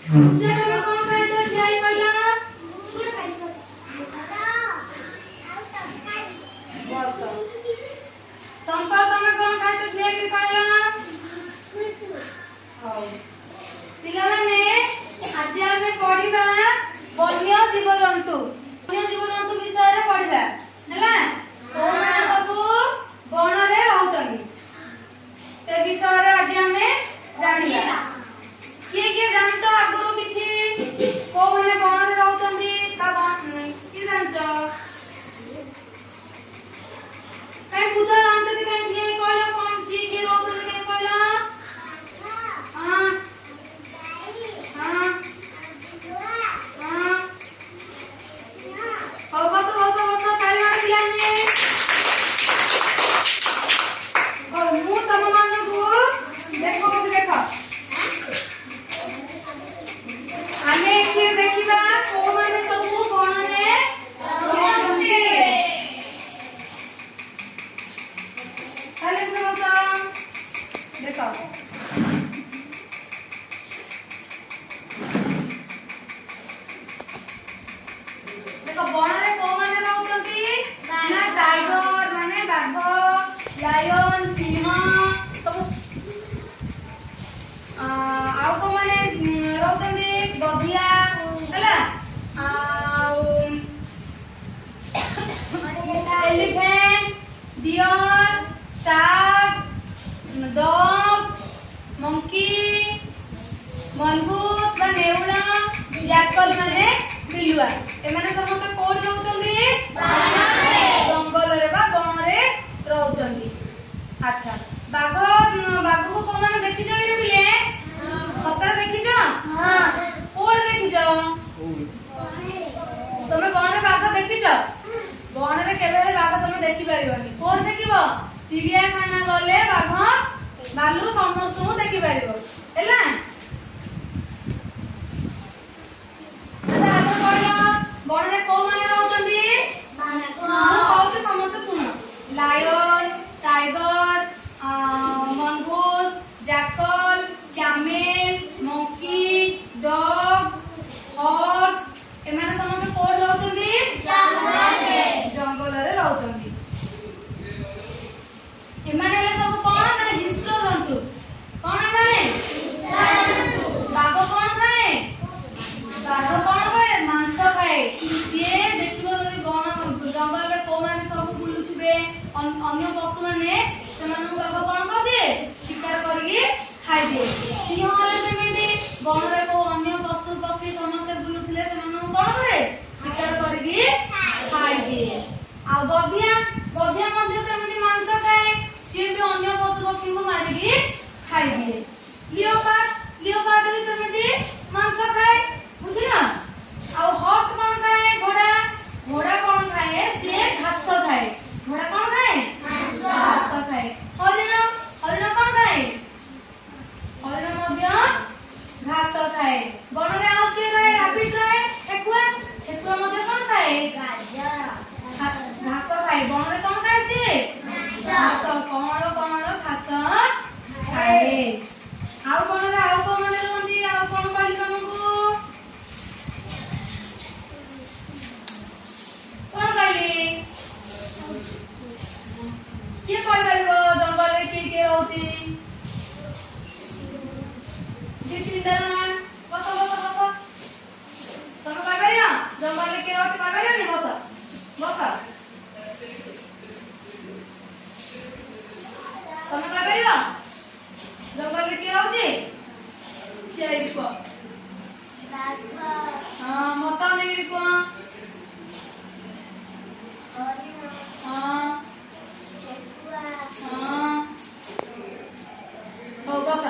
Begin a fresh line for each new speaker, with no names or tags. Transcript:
ପୂଜା ତମେ କଣ ଖାଇଛ ଯାଇ କହିଲ? ବସ। ଶଙ୍କର ତମେ କଣ ଖାଇଛ ଠିଆକି କହିଲ? ହଉ ପିଲାମାନେ ଆଜି ଆମେ ପଢିବା ବନ୍ୟ ଜୀବଜନ୍ତୁ। ବନ୍ୟ ଜୀବଜନ୍ତୁ ବିଷୟରେ ପଢିବା ହେଲା। କୋଉମାନେ ସବୁ ବଣରେ ରହୁଛନ୍ତି ସେ ବିଷୟରେ ଆଜି ଆମେ ଜାଣିବା। କିଏ କିଏ ଜାଣିଛ ଆଗରୁ କିଛି କୋଉମାନେ ବଣରେ ରହୁଛନ୍ତି ବା କିଏ ଜାଣିଛ? କାଇଁ ପୂଜା ଜାଣିଛନ୍ତି କାଇଁ କିଏ କହିଲ କଣ କିଏ କିଏ ରହୁଛନ୍ତି କାଇଁ କହିଲ? ହଁ ହଁ ହଁ ହଉ ବସ ବସ ବସ ତାଳି ମାର ପିଲାମାନେ। ହଉ ମୁଁ ତମ ମାନଙ୍କୁ ଦେଖଉଛି ଦେଖ। ଆମେ ଏଥିରେ ଦେଖିବା କୋଉମାନେ ସବୁ ବଣରେ ରହୁଛନ୍ତି। ତାହେଲେ ସେ ବସ ଦେଖ। ଦେଖ ବଣରେ କୋଉମାନେ ରହୁଛନ୍ତି ନା ଟାଇଗର ମାନେ ବାଘ, ଲାୟନ, ସିଂହ ସବୁ। ଆଉ କୋଉମାନେ ରହୁଛନ୍ତି ଗଧିଆ ହେଲା, ଆଉ elephant, deer, stag, dog, monkey, mongoose ବା ନେଉଳ, ଜ୍ୟାକଲ ମାନେ ବିଲୁଆ। ଏମାନେ ସମସ୍ତେ କୋଉଠି ରହୁଛନ୍ତି? ଜଙ୍ଗଲରେ ବା ବଣରେ ରହୁଛନ୍ତି। ଆଚ୍ଛା ବାଘକୁ କୋଉମାନେ ଦେଖିଛ କି ପିଲେ? ସତରେ ଦେଖିଛ? କୋଉଠି ଦେଖିଛ? ତମେ ବଣରେ ବାଘ ଦେଖିଛ? ବଣରେ କେବେ ହେଲେ ବାଘ ତମେ ଦେଖିପାରିବନି। କୋଉଠି ଦେଖିବ? ଚିଡ଼ିଆଖାନା ଗଲେ ବାଘ ଭାଲୁ ସମସ୍ତଙ୍କୁ ଦେଖିପାରିବ ହେଲା। ବଣରେ କୋଉମାନେ ରହୁଛନ୍ତି? ମୁଁ କହୁଛି ସମସ୍ତେ ଶୁଣ। Lion, tiger, mongoose, jackal, camel, monkey, dog, horse ଏମାନେ ସମସ୍ତେ କୋଉଠି ରହୁଛନ୍ତି? ଜଙ୍ଗଲରେ ରହୁଛନ୍ତି। ଏମାନେ ହେଲେ ସବୁ କଣ? ମାନେ ହିଂସ୍ର ଜନ୍ତୁ। କଣ ଏମାନେ? ବାଘ କଣ ଖାଏ? ବାଘ କଣ ଖାଏ? ମାଂସ ଖାଏ। ସିଏ ଦେଖିବ ଯଦି ଜଙ୍ଗଲରେ କୋଉମାନେ ସବୁ ବୁଲୁଥିବେ ଅନ୍ୟ ପଶୁ ମାନେ ସେମାନଙ୍କୁ ବାଘ କଣ କରିଦିଏ? ଶିକାର କରିକି ଖାଇଦିଏ। ସିଂହ ହେଲେ ସେମିତି ବଣରେ କୋଉ ଅନ୍ୟ ପଶୁ ପକ୍ଷୀ ସମସ୍ତେ ବୁଲୁଥିଲେ ସେମାନଙ୍କୁ କଣ କରେ? ଶିକାର କରିକି ଖାଇଦିଏ। ଆଉ ଗଧିଆ ମଧ୍ୟ ସେମିତି ମାଂସ ଖାଏ। ସିଏ ବି ଅନ୍ୟ ପଶୁ ପକ୍ଷୀଙ୍କୁ ମାରିକି ଖାଇଦିଏ। ଲିଓପାର୍ଡ ବି ସେମିତି ମାଂସ ଖାଏ। ବୁଝିଲ? ଆଉ ହର୍ସ କଣ ଖାଏ? ଘୋଡ଼ା କଣ ଖାଏ? ସିଏ ଘାସ ଖାଏ। ଘୋଡ଼ା କଣ ଖାଏ? ଘାସ ଖାଏ। ହରିଣ କଣ ଖାଏ? ହରିଣ ମଧ୍ୟ ଘାସ ଖାଏ। ବଣରେ ଆଉ କିଏ ରହେ? ରାବିଟ ରହେ। ଠେକୁଆ ମଧ୍ୟ କଣ ଖାଏ? ଘାସ ଖାଏ। ବଣରେ କଣ ଖାଏ ସିଏ? ଘାସ। କଅଁଳ ଘାସ ଖାଏ। ଆଉ ବଣରେ ଆଉ କୋଉମାନେ ରୁହନ୍ତି? ଆଉ କଣ କହିଲି ତମକୁ? କଣ କହିଲି? କିଏ କହିପାରିବ ଜଙ୍ଗଲରେ କିଏ କିଏ ରହୁଛି? ଦି ତିନିଟା ନା ବସ ତମେ କହିପାରିବ? ଜଙ୍ଗଲରେ କିଏ ରହୁଛି କହିପାରିବନି? ବସ ତମେ କହିପାରିବ? ଜଙ୍ଗଲରେ କିଏ ରହୁଛି? କିଏ ହେଇଛି କୁହ? ହଁ ମତ ନେଇକି କୁହ। ହଁ ହଉ ବସ।